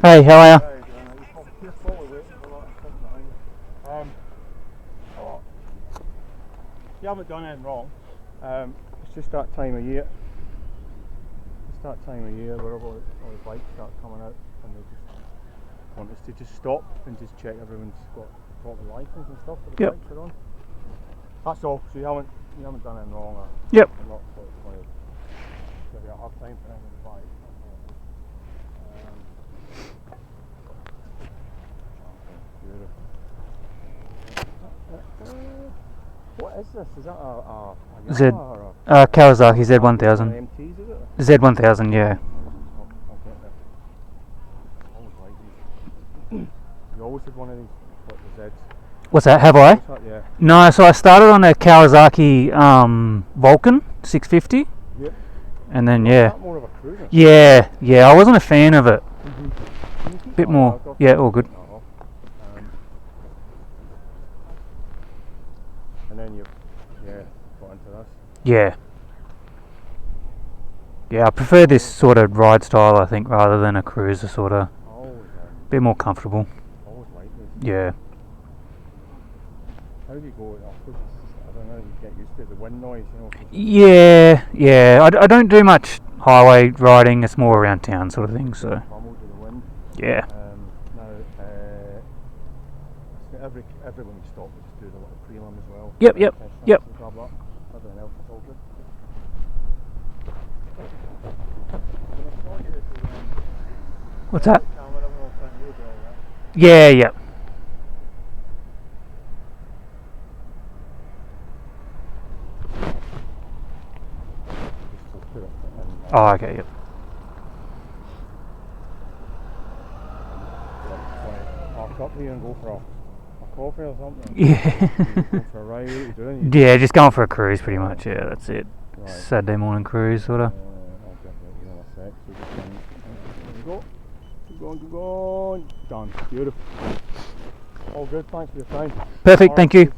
Hey, how are you? You haven't done anything wrong. It's just that time of year. It's that time of year where all the bikes start coming out and they just want us to just stop and just check everyone's got proper license and stuff that the bikes are on. That's all. So you haven't done anything wrong. Yep. I'm not sort of going to give you a hard time for anything with the bike. What is this? Is that a Yamaha or a Kawasaki Z1000. MTs, is it? Z1000, yeah. I'll get this. I always like these. You always had one of these, what, the Zs? What's that? Have I? Yeah. No, so I started on a Kawasaki Vulcan 650. Yep. And then, Is yeah. that more of a cruiser? Yeah, I wasn't a fan of it. Mm-hmm. Bit more. Yeah, all good. And then you, got into this. Yeah. Yeah, I prefer this sort of ride style, I think, rather than a cruiser sort of. Bit more comfortable. Always like this. Yeah. How do you go? I don't know, you get used to the wind noise, you know. Yeah. I don't do much highway riding, it's more around town sort of thing, so. Pummeled to the wind. Yeah. Now, everyone you stop, we just do the little prelim as well. Yep. Everything else is all good. What's that? Yeah. Oh, okay, yep. Park up here and go for a coffee or something. Yeah. Go for a ride, what are you doing? Yeah, just going for a cruise pretty much, yeah, that's it. Right. Saturday morning cruise, sort of. I'll get you in a sec. So just keep going. Done. Beautiful. All good, thanks for your time. Perfect, thank you.